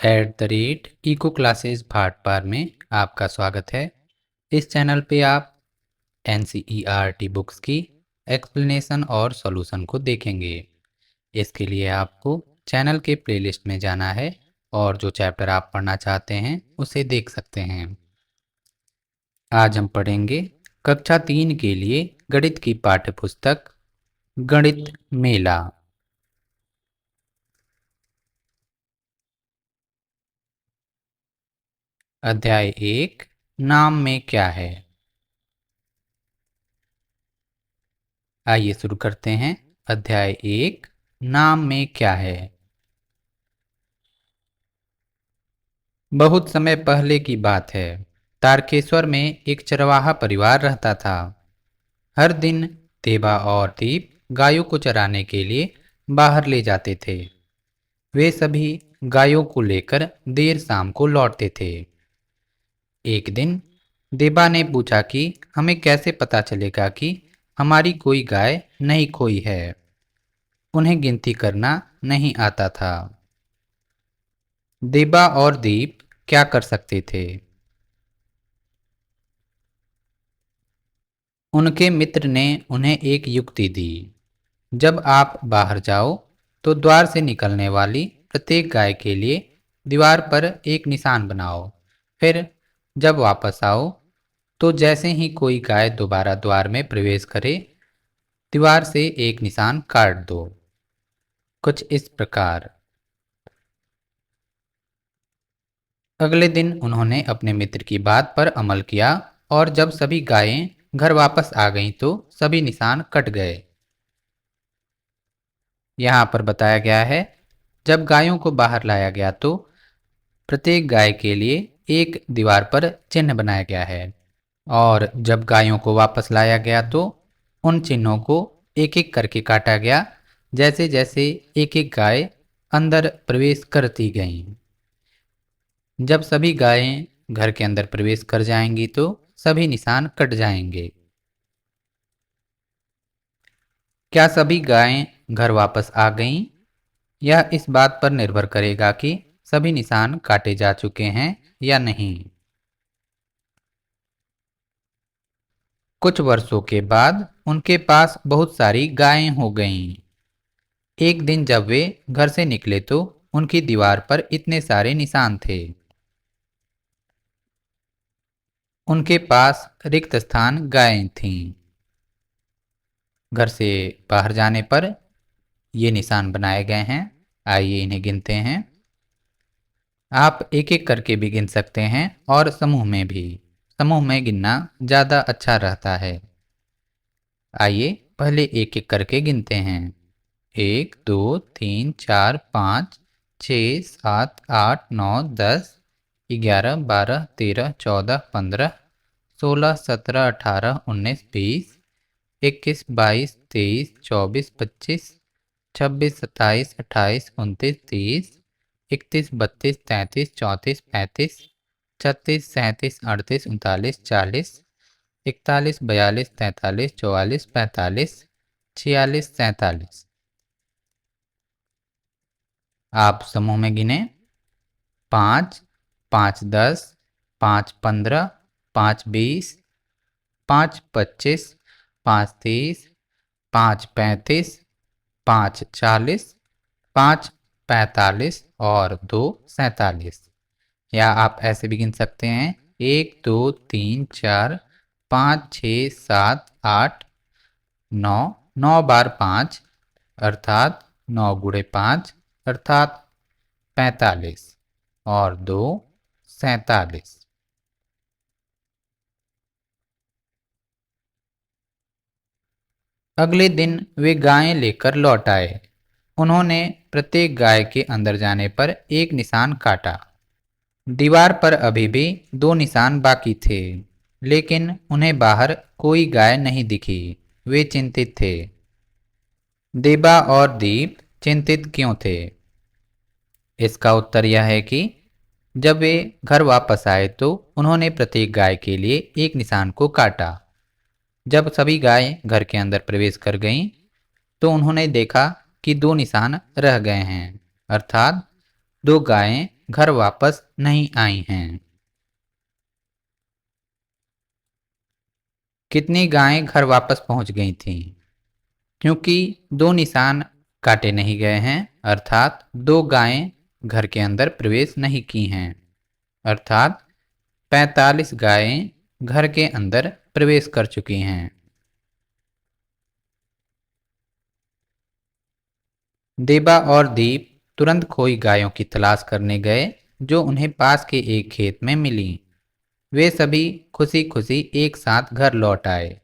@Eco classes Bhatpar में आपका स्वागत है। इस चैनल पे आप NCERT बुक्स की एक्सप्लेनेशन और सॉल्यूशन को देखेंगे। इसके लिए आपको चैनल के प्लेलिस्ट में जाना है और जो चैप्टर आप पढ़ना चाहते हैं उसे देख सकते हैं। आज हम पढ़ेंगे कक्षा 3 के लिए गणित की पाठ्यपुस्तक गणित मेला। अध्याय 1 नाम में क्या है। आइए शुरू करते हैं। अध्याय 1 नाम में क्या है। बहुत समय पहले की बात है। तारकेश्वर में एक चरवाहा परिवार रहता था। हर दिन देबा और दीप गायों को चराने के लिए बाहर ले जाते थे। वे सभी गायों को लेकर देर शाम को लौटते थे। एक दिन देबा ने पूछा कि हमें कैसे पता चलेगा कि हमारी कोई गाय नहीं खोई है। उन्हें गिनती करना नहीं आता था। देबा और दीप क्या कर सकते थे। उनके मित्र ने उन्हें एक युक्ति दी। जब आप बाहर जाओ तो द्वार से निकलने वाली प्रत्येक गाय के लिए दीवार पर एक निशान बनाओ। फिर जब वापस आओ तो जैसे ही कोई गाय दोबारा द्वार में प्रवेश करे, दीवार से एक निशान काट दो। कुछ इस प्रकार। अगले दिन उन्होंने अपने मित्र की बात पर अमल किया और जब सभी गायें घर वापस आ गईं तो सभी निशान कट गए। यहाँ पर बताया गया है, जब गायों को बाहर लाया गया तो प्रत्येक गाय के लिए एक दीवार पर चिन्ह बनाया गया है और जब गायों को वापस लाया गया तो उन चिन्हों को एक एक करके काटा गया, जैसे जैसे एक एक गाय अंदर प्रवेश करती गईं। जब सभी गायें घर के अंदर प्रवेश कर जाएंगी तो सभी निशान कट जाएंगे। क्या सभी गायें घर वापस आ गईं? यह इस बात पर निर्भर करेगा कि सभी निशान काटे जा चुके हैं या नहीं। कुछ वर्षों के बाद उनके पास बहुत सारी गायें हो गईं। एक दिन जब वे घर से निकले तो उनकी दीवार पर इतने सारे निशान थे। उनके पास रिक्त स्थान गायें थीं। घर से बाहर जाने पर ये निशान बनाए गए हैं। आइए इन्हें गिनते हैं। आप एक एक करके भी गिन सकते हैं और समूह में भी। समूह में गिनना ज़्यादा अच्छा रहता है। आइए पहले एक एक करके गिनते हैं। 1 2 3 4 5 6 7 8 9 10 11 12 13 14 15 16 17 18 19 20 21 22 23 24 25 26 27 28 29 30 31 32 33 34 35 36 37 38 39 40 41 42 43 44 45 46 47। आप समूह में गिने। 5 5 10 5 15 5 20 5 25 5 30 5 35 5 40 5 45 और 2 47। या आप ऐसे भी गिन सकते हैं। 1 2 3 4 5 6 7 8 9 9 बार 5 अर्थात 9 गुणे 5 अर्थात 45 और 2 47। अगले दिन वे गायें लेकर लौट आए। उन्होंने प्रत्येक गाय के अंदर जाने पर एक निशान काटा। दीवार पर अभी भी 2 निशान बाकी थे, लेकिन उन्हें बाहर कोई गाय नहीं दिखी। वे चिंतित थे। देबा और दीप चिंतित क्यों थे? इसका उत्तर यह है कि जब वे घर वापस आए तो उन्होंने प्रत्येक गाय के लिए एक निशान को काटा। जब सभी गायें घर के अंदर प्रवेश कर गईं, तो उन्होंने देखा कि 2 निशान रह गए हैं, अर्थात 2 गायें घर वापस नहीं आई हैं। कितनी गायें घर वापस पहुंच गई थीं? क्योंकि दो निशान काटे नहीं गए हैं, अर्थात दो गायें घर के अंदर प्रवेश नहीं की हैं, अर्थात 45 गायें घर के अंदर प्रवेश कर चुकी हैं। देबा और दीप तुरंत खोई गायों की तलाश करने गए जो उन्हें पास के एक खेत में मिली। वे सभी खुशी खुशी एक साथ घर लौट आए।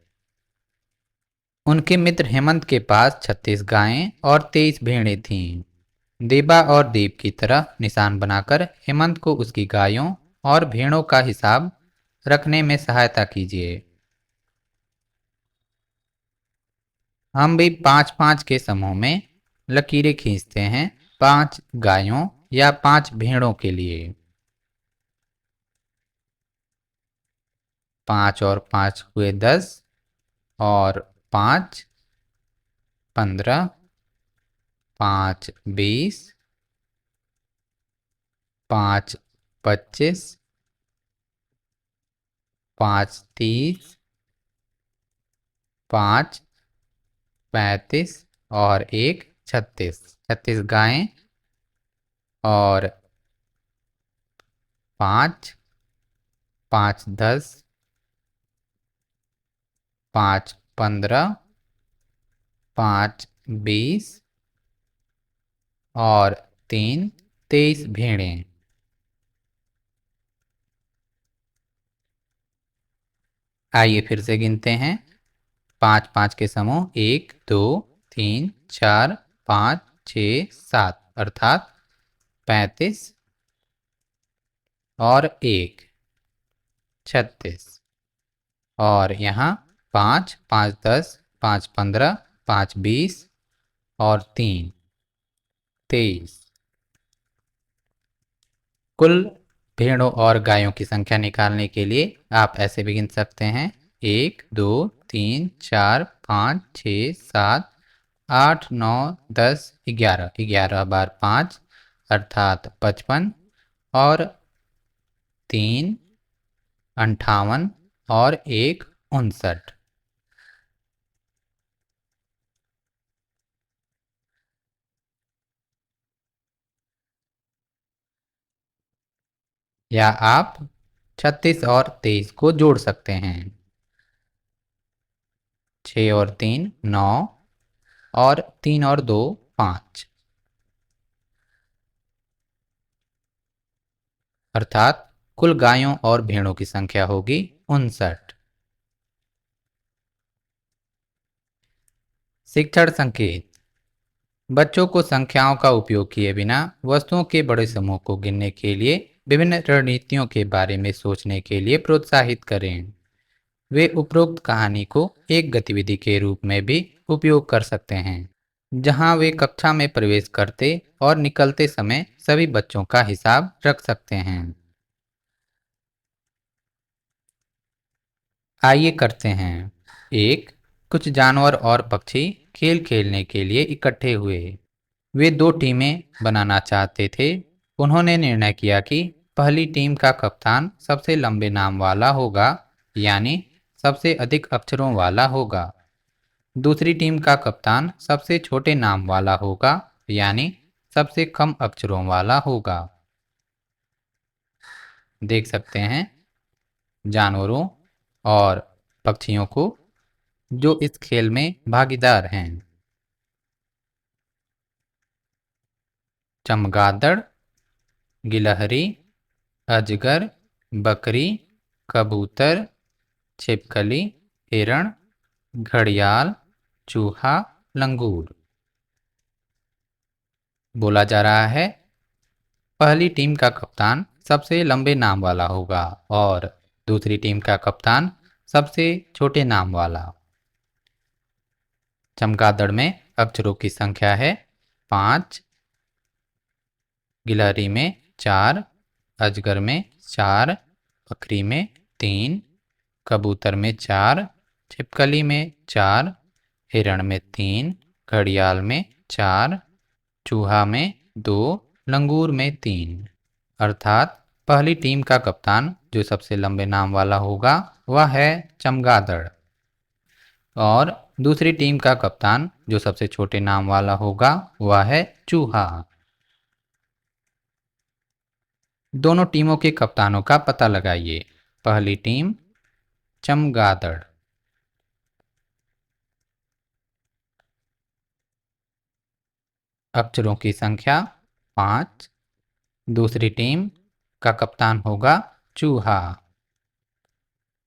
उनके मित्र हेमंत के पास 36 गायें और 23 भेड़ें थीं। देबा और दीप की तरह निशान बनाकर हेमंत को उसकी गायों और भेड़ों का हिसाब रखने में सहायता कीजिए। हम भी 5-5 के समूह में लकीरें खींचते हैं, 5 गायों या 5 भेड़ों के लिए। 5 और 5 हुए 10, और 5 15, 5 20, 5 25, 5 30, 5 35 और 1 36। 36 गायें और 5 5 10, 5 15, 5 20 और 3 23 भेड़ें। आइए फिर से गिनते हैं। 5-5 के समूह 1 2 3 4 5 6 7, अर्थात 35 और 1 36। और यहाँ 5 5 10, 5 15, 5 20 और 3 23। कुल भेड़ों और गायों की संख्या निकालने के लिए आप ऐसे भी गिन सकते हैं। 1 2 3 4 5 6 7 8 9 10 11। 11 बार 5 अर्थात 55, और 3 58 और 1 59। या आप 36 और 23 को जोड़ सकते हैं। 6 और 3 9, और 3 और 2 5, अर्थात कुल गायों और भेड़ों की संख्या होगी 59। शिक्षण संकेत। बच्चों को संख्याओं का उपयोग किए बिना वस्तुओं के बड़े समूह को गिनने के लिए विभिन्न रणनीतियों के बारे में सोचने के लिए प्रोत्साहित करें। वे उपरोक्त कहानी को एक गतिविधि के रूप में भी उपयोग कर सकते हैं, जहां वे कक्षा में प्रवेश करते और निकलते समय सभी बच्चों का हिसाब रख सकते हैं। आइए करते हैं। 1, कुछ जानवर और पक्षी खेल खेलने के लिए इकट्ठे हुए। वे दो टीमें बनाना चाहते थे। उन्होंने निर्णय किया कि पहली टीम का कप्तान सबसे लंबे नाम वाला होगा, यानी सबसे अधिक अक्षरों वाला होगा। दूसरी टीम का कप्तान सबसे छोटे नाम वाला होगा, यानी सबसे कम अक्षरों वाला होगा। देख सकते हैं जानवरों और पक्षियों को जो इस खेल में भागीदार हैं। चमगादड़, गिलहरी, अजगर, बकरी, कबूतर, छिपकली, हिरण, घड़ियाल, चूहा, लंगूर। बोला जा रहा है पहली टीम का कप्तान सबसे लंबे नाम वाला होगा और दूसरी टीम का कप्तान सबसे छोटे नाम वाला। चमगादड़ में अक्षरों की संख्या है 5, गिलहरी में 4, अजगर में 4, बकरी में 3, कबूतर में 4, छिपकली में 4, हिरण में 3, घड़ियाल में 4, चूहा में 2, लंगूर में 3। अर्थात पहली टीम का कप्तान जो सबसे लंबे नाम वाला होगा वह है चमगादड़, और दूसरी टीम का कप्तान जो सबसे छोटे नाम वाला होगा वह है चूहा। दोनों टीमों के कप्तानों का पता लगाइए। पहली टीम चमगादड़। अक्षरों की संख्या 5। दूसरी टीम का कप्तान होगा चूहा।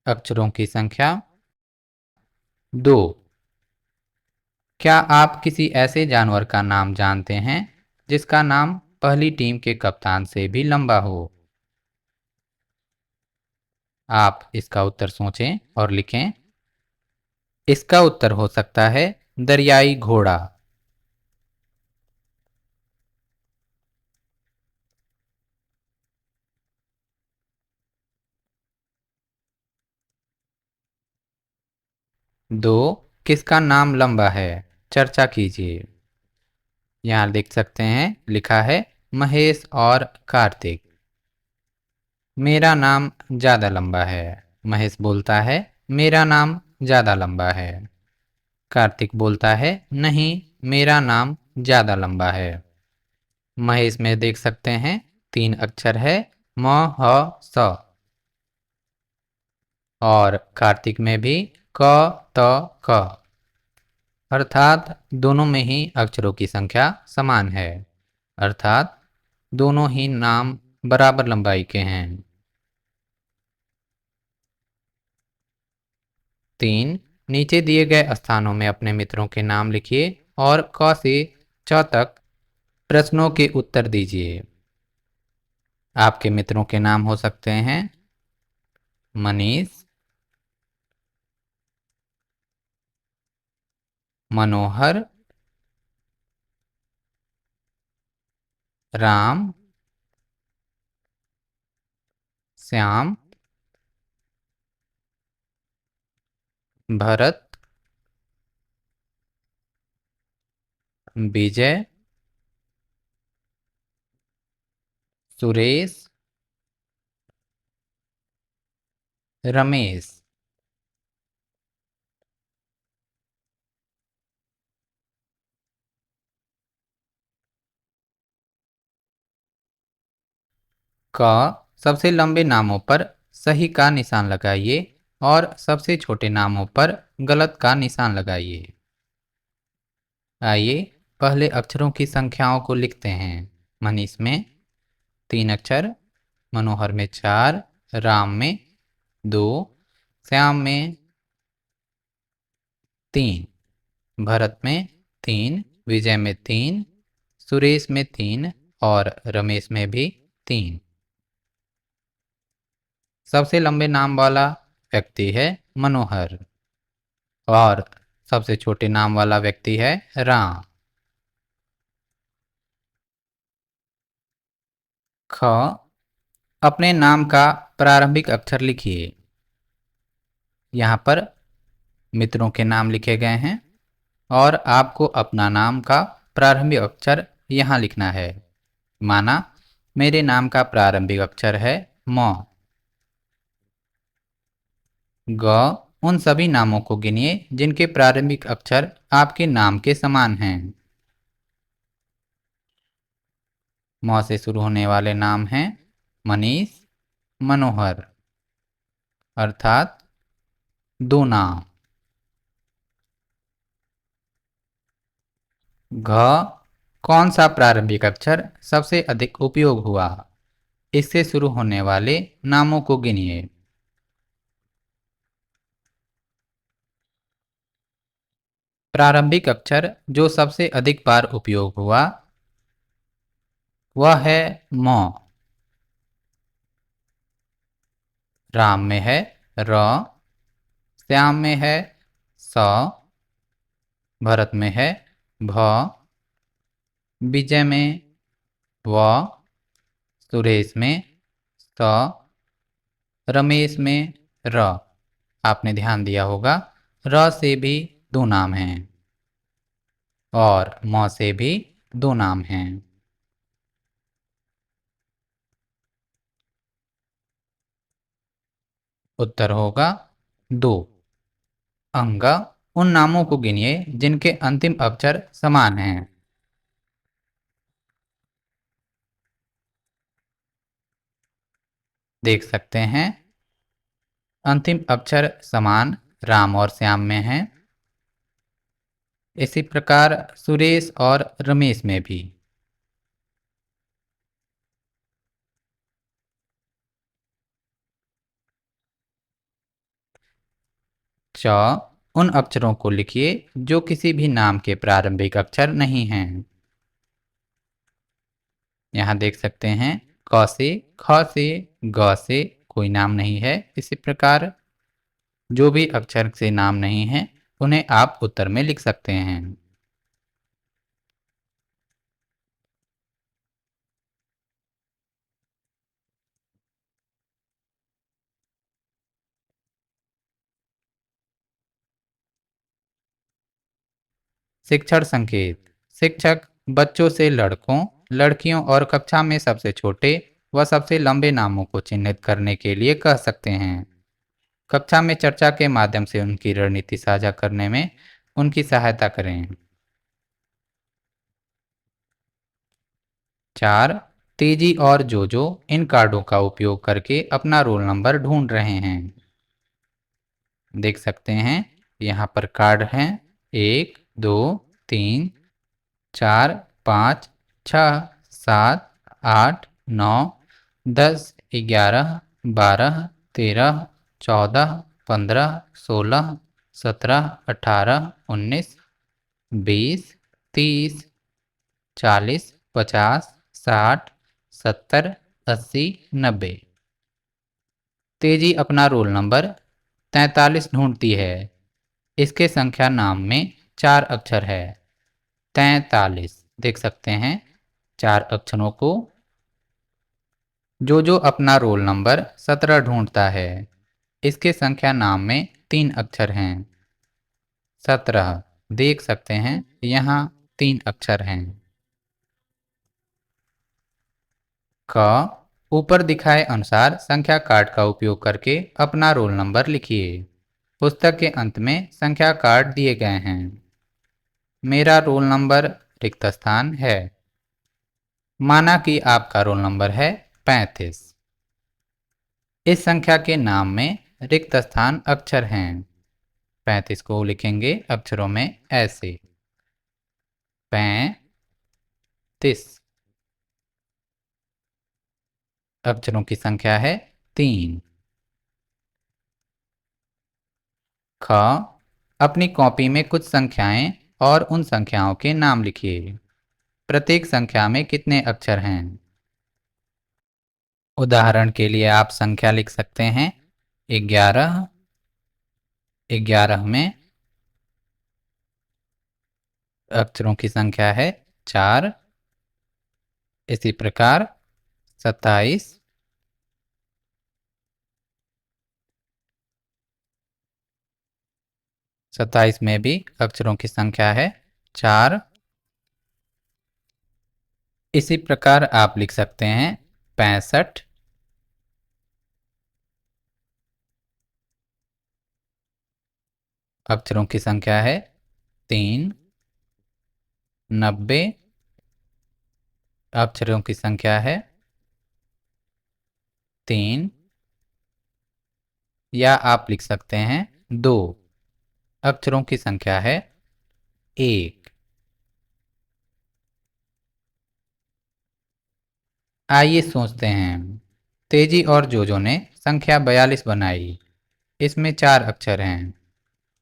अक्षरों की संख्या 2। क्या आप किसी ऐसे जानवर का नाम जानते हैं जिसका नाम पहली टीम के कप्तान से भी लंबा हो? आप इसका उत्तर सोचें और लिखें। इसका उत्तर हो सकता है दरियाई घोड़ा। दो, किसका नाम लंबा है? चर्चा कीजिए। यहाँ लिख सकते हैं, लिखा है महेश और कार्तिक। मेरा नाम ज़्यादा लंबा है। महेश बोलता है मेरा नाम ज़्यादा लंबा है। कार्तिक बोलता है नहीं, मेरा नाम ज़्यादा लंबा है। महेश में देख सकते हैं 3 अक्षर है म ह स, और कार्तिक में भी क त क, अर्थात दोनों में ही अक्षरों की संख्या समान है। अर्थात दोनों ही नाम बराबर लंबाई के हैं। 3, नीचे दिए गए स्थानों में अपने मित्रों के नाम लिखिए और क से च तक प्रश्नों के उत्तर दीजिए। आपके मित्रों के नाम हो सकते हैं मनीष, मनोहर, राम, श्याम, भरत, विजय, सुरेश, रमेश। क, सबसे लंबे नामों पर सही का निशान लगाइए और सबसे छोटे नामों पर गलत का निशान लगाइए। आइए पहले अक्षरों की संख्याओं को लिखते हैं। मनीष में 3 अक्षर, मनोहर में 4, राम में 2, श्याम में 3, भरत में 3, विजय में 3, सुरेश में 3 और रमेश में भी 3। सबसे लंबे नाम वाला व्यक्ति है मनोहर और सबसे छोटे नाम वाला व्यक्ति है राम। ख, अपने नाम का प्रारंभिक अक्षर लिखिए। यहाँ पर मित्रों के नाम लिखे गए हैं और आपको अपना नाम का प्रारंभिक अक्षर यहाँ लिखना है। माना मेरे नाम का प्रारंभिक अक्षर है म। ग, उन सभी नामों को गिनिए जिनके प्रारंभिक अक्षर आपके नाम के समान हैं। म से शुरू होने वाले नाम हैं मनीष, मनोहर, अर्थात 2 नाम। घ, कौन सा प्रारंभिक अक्षर सबसे अधिक उपयोग हुआ? इससे शुरू होने वाले नामों को गिनिए। प्रारंभिक अक्षर जो सबसे अधिक बार उपयोग हुआ वह है म। राम में है र, श्याम में है स, भरत में है भ, विजय में व, सुरेश में स, रमेश में र। आपने ध्यान दिया होगा र से भी 2 नाम हैं और म से भी 2 नाम हैं। उत्तर होगा 2। अंगा, उन नामों को गिनिए जिनके अंतिम अक्षर समान हैं। देख सकते हैं अंतिम अक्षर समान राम और श्याम में हैं। इसी प्रकार सुरेश और रमेश में भी। च, उन अक्षरों को लिखिए जो किसी भी नाम के प्रारंभिक अक्षर नहीं हैं। यहाँ देख सकते हैं क से, ख से, ग से कोई नाम नहीं है। इसी प्रकार जो भी अक्षर से नाम नहीं है उन्हें आप उत्तर में लिख सकते हैं। शिक्षण संकेत। शिक्षक बच्चों से लड़कों, लड़कियों और कक्षा में सबसे छोटे व सबसे लंबे नामों को चिन्हित करने के लिए कह सकते हैं। कक्षा में चर्चा के माध्यम से उनकी रणनीति साझा करने में उनकी सहायता करें। 4, तेजी और जोजो इन कार्डों का उपयोग करके अपना रोल नंबर ढूंढ रहे हैं। देख सकते हैं यहाँ पर कार्ड हैं 1, 2, 3, 4, 5, 6, 7, 8, 9, 10, 11, 12, 13, 14, 15, 16, 17, 18, 19, 20, 30, 40, 50, 60, 70, 80, 90। तेजी अपना रोल नंबर 43 ढूंढती है। इसके संख्या नाम में 4 अक्षर है। 43 देख सकते हैं 4 अक्षरों को। जो अपना रोल नंबर 17 ढूंढता है। इसके संख्या नाम में 3 अक्षर हैं। 17 देख सकते हैं यहाँ 3 अक्षर हैं। क, ऊपर दिखाए अनुसार संख्या कार्ड का उपयोग करके अपना रोल नंबर लिखिए। पुस्तक के अंत में संख्या कार्ड दिए गए हैं। मेरा रोल नंबर रिक्त स्थान है। माना कि आपका रोल नंबर है 35। इस संख्या के नाम में रिक्त स्थान अक्षर हैं। 35 को लिखेंगे अक्षरों में ऐसे 35। अक्षरों की संख्या है 3। ख, अपनी कॉपी में कुछ संख्याएं और उन संख्याओं के नाम लिखिए। प्रत्येक संख्या में कितने अक्षर हैं। उदाहरण के लिए आप संख्या लिख सकते हैं 11। 11 में अक्षरों की संख्या है 4। इसी प्रकार 27। 27 में भी अक्षरों की संख्या है 4। इसी प्रकार आप लिख सकते हैं 65। अक्षरों की संख्या है 3। 90। अक्षरों की संख्या है 3। या आप लिख सकते हैं 2। अक्षरों की संख्या है 1। आइए सोचते हैं। तेजी और जोजो ने संख्या 42 बनाई। इसमें 4 अक्षर हैं।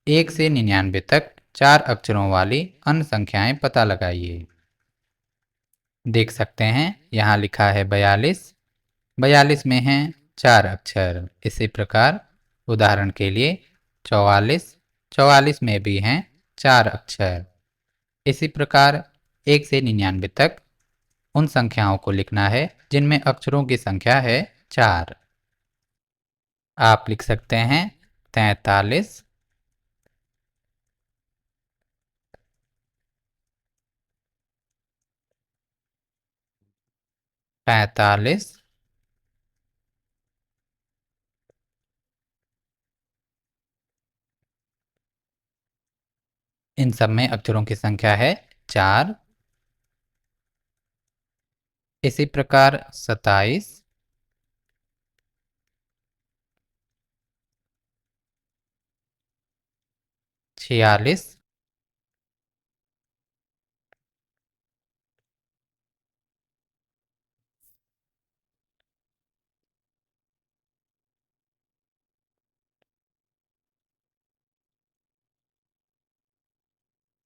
1 से 99 तक 4 अक्षरों वाली अन्य संख्याएं पता लगाइए। देख सकते हैं यहाँ लिखा है 42। 42 में हैं 4 अक्षर। इसी प्रकार उदाहरण के लिए 44। 44 में भी हैं 4 अक्षर। इसी प्रकार 1 से 99 तक उन संख्याओं को लिखना है जिनमें अक्षरों की संख्या है 4। आप लिख सकते हैं 43। 45। इन सब में अक्षरों की संख्या है 4। इसी प्रकार 27, 46,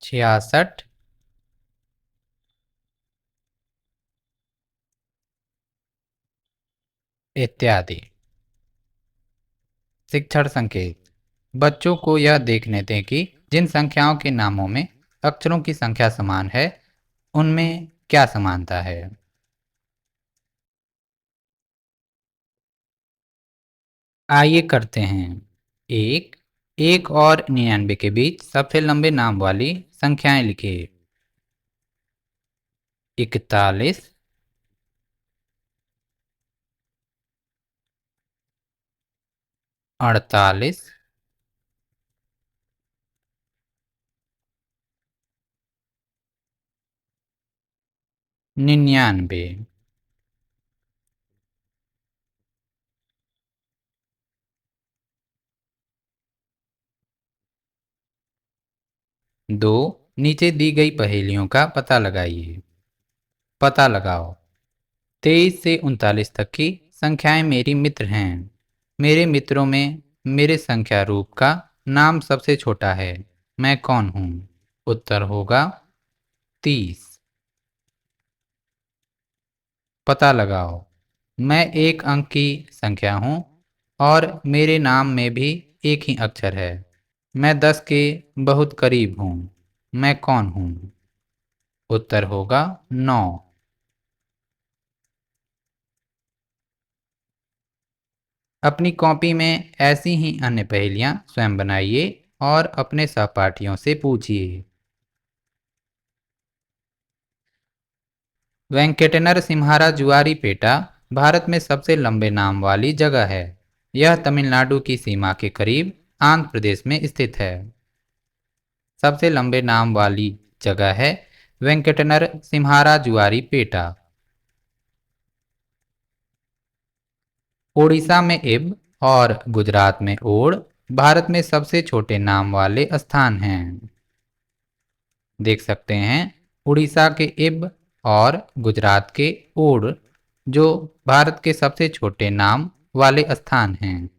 66 इत्यादि। शिक्षण संकेत। बच्चों को यह देखने दें कि जिन संख्याओं के नामों में अक्षरों की संख्या समान है उनमें क्या समानता है। आइए करते हैं। एक, 1 और 99 के बीच सबसे लंबे नाम वाली संख्याएं लिखिए। 41, 48, 99। 2, नीचे दी गई पहेलियों का पता लगाइए। पता लगाओ। 23 से 39 तक की संख्याएं मेरी मित्र हैं। मेरे मित्रों में मेरे संख्या रूप का नाम सबसे छोटा है। मैं कौन हूँ? उत्तर होगा 30। पता लगाओ। मैं एक अंक की संख्या हूँ और मेरे नाम में भी एक ही अक्षर है। मैं 10 के बहुत करीब हूँ। मैं कौन हूँ? उत्तर होगा 9। अपनी कॉपी में ऐसी ही अन्य पहेलियां स्वयं बनाइए और अपने सहपाठियों से पूछिए। वेंकटेनर सिम्हारा जुआरी पेटा भारत में सबसे लंबे नाम वाली जगह है। यह तमिलनाडु की सीमा के करीब आंध्र प्रदेश में स्थित है। सबसे लंबे नाम वाली जगह है वेंकटेनर सिम्हारा जुआरी पेटा। ओडिशा में इब और गुजरात में ओड भारत में सबसे छोटे नाम वाले स्थान हैं। देख सकते हैं उड़ीसा के इब और गुजरात के ओड जो भारत के सबसे छोटे नाम वाले स्थान हैं।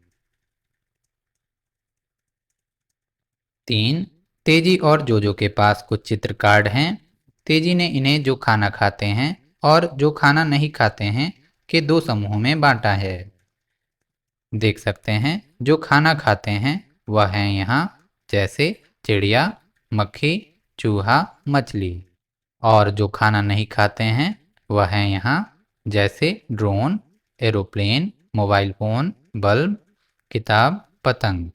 3, तेजी और जोजो के पास कुछ चित्र कार्ड हैं। तेजी ने इन्हें जो खाना खाते हैं और जो खाना नहीं खाते हैं के दो समूहों में बांटा है। देख सकते हैं जो खाना खाते हैं वह है यहाँ, जैसे चिड़िया, मक्खी, चूहा, मछली। और जो खाना नहीं खाते हैं वह है यहाँ, जैसे drone, aeroplane, mobile phone, bulb, किताब, पतंग।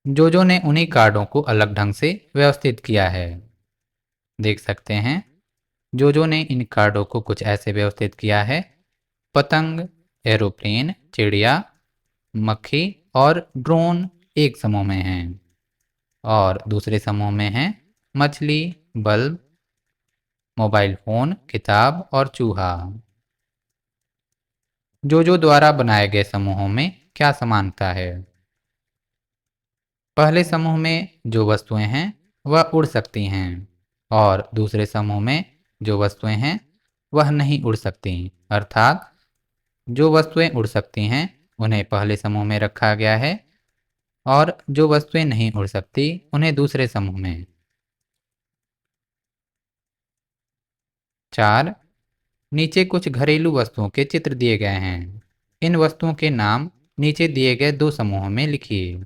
जोजो ने उन्हीं कार्डों को अलग ढंग से व्यवस्थित किया है। देख सकते हैं जोजो ने इन कार्डों को कुछ ऐसे व्यवस्थित किया है। पतंग, एरोप्लेन, चिड़िया, मक्खी और ड्रोन एक समूह में हैं और दूसरे समूह में हैं मछली, बल्ब, मोबाइल फोन, किताब और चूहा। जोजो द्वारा बनाए गए समूहों में क्या समानता है? पहले समूह में जो वस्तुएं हैं वह उड़ सकती हैं और दूसरे समूह में जो वस्तुएं हैं वह नहीं उड़ सकती। अर्थात जो वस्तुएं उड़ सकती हैं उन्हें पहले समूह में रखा गया है और जो वस्तुएं नहीं उड़ सकती उन्हें दूसरे समूह में। 4, नीचे कुछ घरेलू वस्तुओं के चित्र दिए गए हैं। इन वस्तुओं के नाम नीचे दिए गए दो समूहों में लिखिए।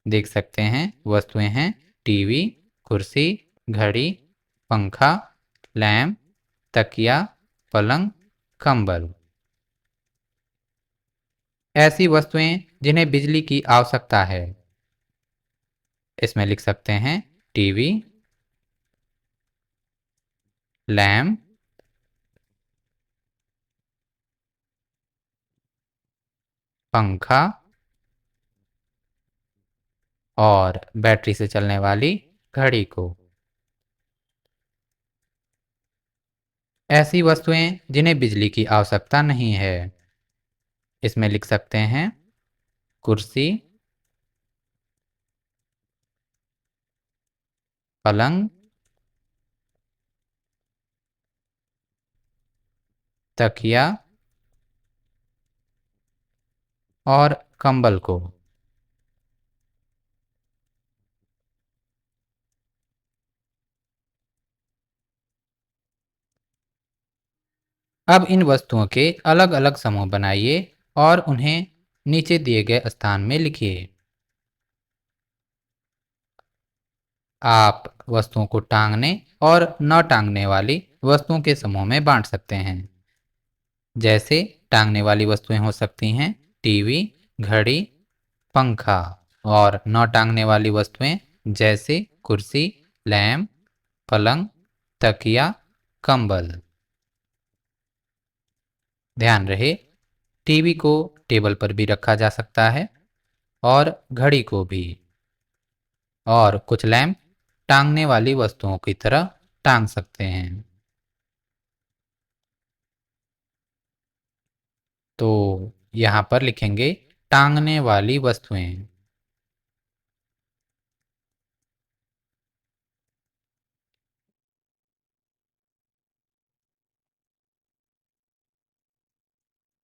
देख सकते हैं वस्तुएं हैं टीवी, कुर्सी, घड़ी, पंखा, लैंप, तकिया, पलंग, कंबल। ऐसी वस्तुएं जिन्हें बिजली की आवश्यकता है। इसमें लिख सकते हैं टीवी, लैंप, पंखा, और बैटरी से चलने वाली घड़ी को। ऐसी वस्तुएं जिन्हें बिजली की आवश्यकता नहीं है, इसमें लिख सकते हैं कुर्सी, पलंग, तकिया और कंबल को। अब इन वस्तुओं के अलग अलग समूह बनाइए और उन्हें नीचे दिए गए स्थान में लिखिए। आप वस्तुओं को टांगने और न टांगने वाली वस्तुओं के समूह में बांट सकते हैं। जैसे टांगने वाली वस्तुएं हो सकती हैं टीवी, घड़ी, पंखा, और न टांगने वाली वस्तुएं जैसे कुर्सी, लैंप, पलंग, तकिया, कंबल। ध्यान रहे, टीवी को टेबल पर भी रखा जा सकता है और घड़ी को भी, और कुछ लैंप टांगने वाली वस्तुओं की तरह टांग सकते हैं। तो यहाँ पर लिखेंगे टांगने वाली वस्तुएं।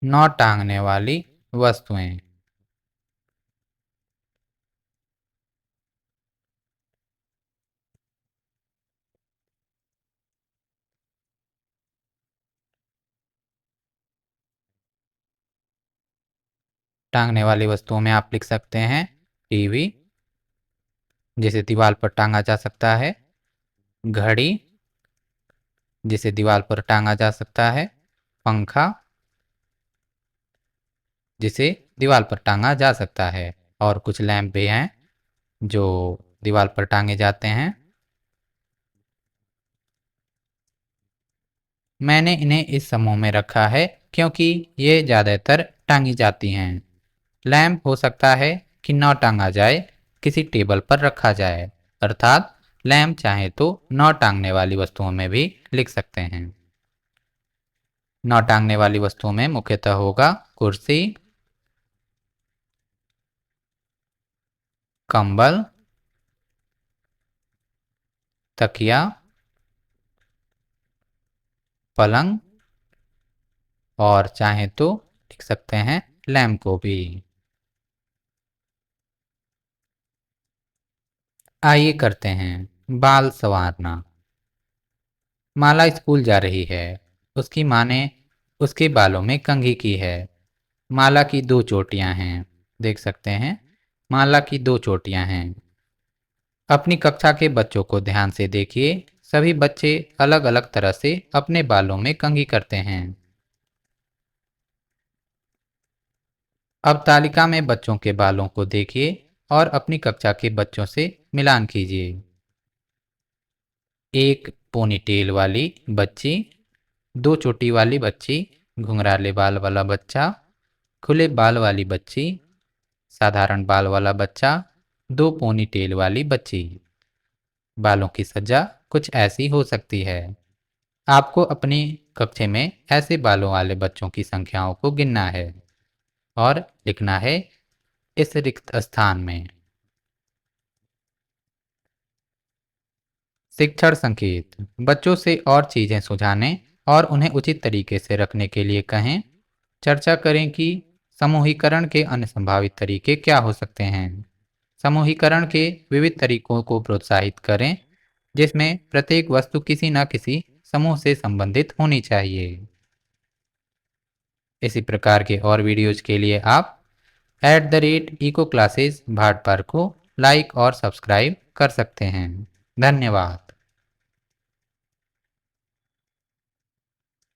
न टांगने वाली वस्तुएं। टांगने वाली वस्तुओं में आप लिख सकते हैं टीवी, जिसे दीवार पर टांगा जा सकता है, घड़ी, जिसे दीवार पर टांगा जा सकता है, पंखा, जिसे दीवार पर टांगा जा सकता है, और कुछ लैंप भी हैं जो दीवार पर टांगे जाते हैं। मैंने इन्हें इस समूह में रखा है क्योंकि ये ज़्यादातर टांगी जाती हैं। लैंप हो सकता है कि न टांगा जाए, किसी टेबल पर रखा जाए, अर्थात लैंप चाहे तो न टांगने वाली वस्तुओं में भी लिख सकते हैं। न टांगने वाली वस्तुओं में मुख्यतः होगा कुर्सी, कंबल, तकिया, पलंग, और चाहे तो लिख सकते हैं लैंप को भी। आइए करते हैं बाल संवारना। माला स्कूल जा रही है। उसकी माँ ने उसके बालों में कंघी की है। माला की दो चोटियां हैं। देख सकते हैं माला की दो चोटियां हैं। अपनी कक्षा के बच्चों को ध्यान से देखिए। सभी बच्चे अलग अलग तरह से अपने बालों में कंघी करते हैं। अब तालिका में बच्चों के बालों को देखिए और अपनी कक्षा के बच्चों से मिलान कीजिए। एक पोनीटेल वाली बच्ची, दो चोटी वाली बच्ची, घुंघराले बाल वाला बच्चा, खुले बाल वाली बच्ची, साधारण बाल वाला बच्चा, दो पोनीटेल वाली बच्ची। बालों की सज्जा कुछ ऐसी हो सकती है। आपको अपनी कक्षा में ऐसे बालों वाले बच्चों की संख्याओं को गिनना है और लिखना है इस रिक्त स्थान में। शिक्षण संकेत। बच्चों से और चीजें सुझाने और उन्हें उचित तरीके से रखने के लिए कहें। चर्चा करें कि समूहीकरण के अन्य संभावित तरीके क्या हो सकते हैं। समूहीकरण के विविध तरीकों को प्रोत्साहित करें, जिसमें प्रत्येक वस्तु किसी न किसी समूह से संबंधित होनी चाहिए। इसी प्रकार के और वीडियोज के लिए आप @eco classes भाटपार को लाइक और सब्सक्राइब कर सकते हैं। धन्यवाद।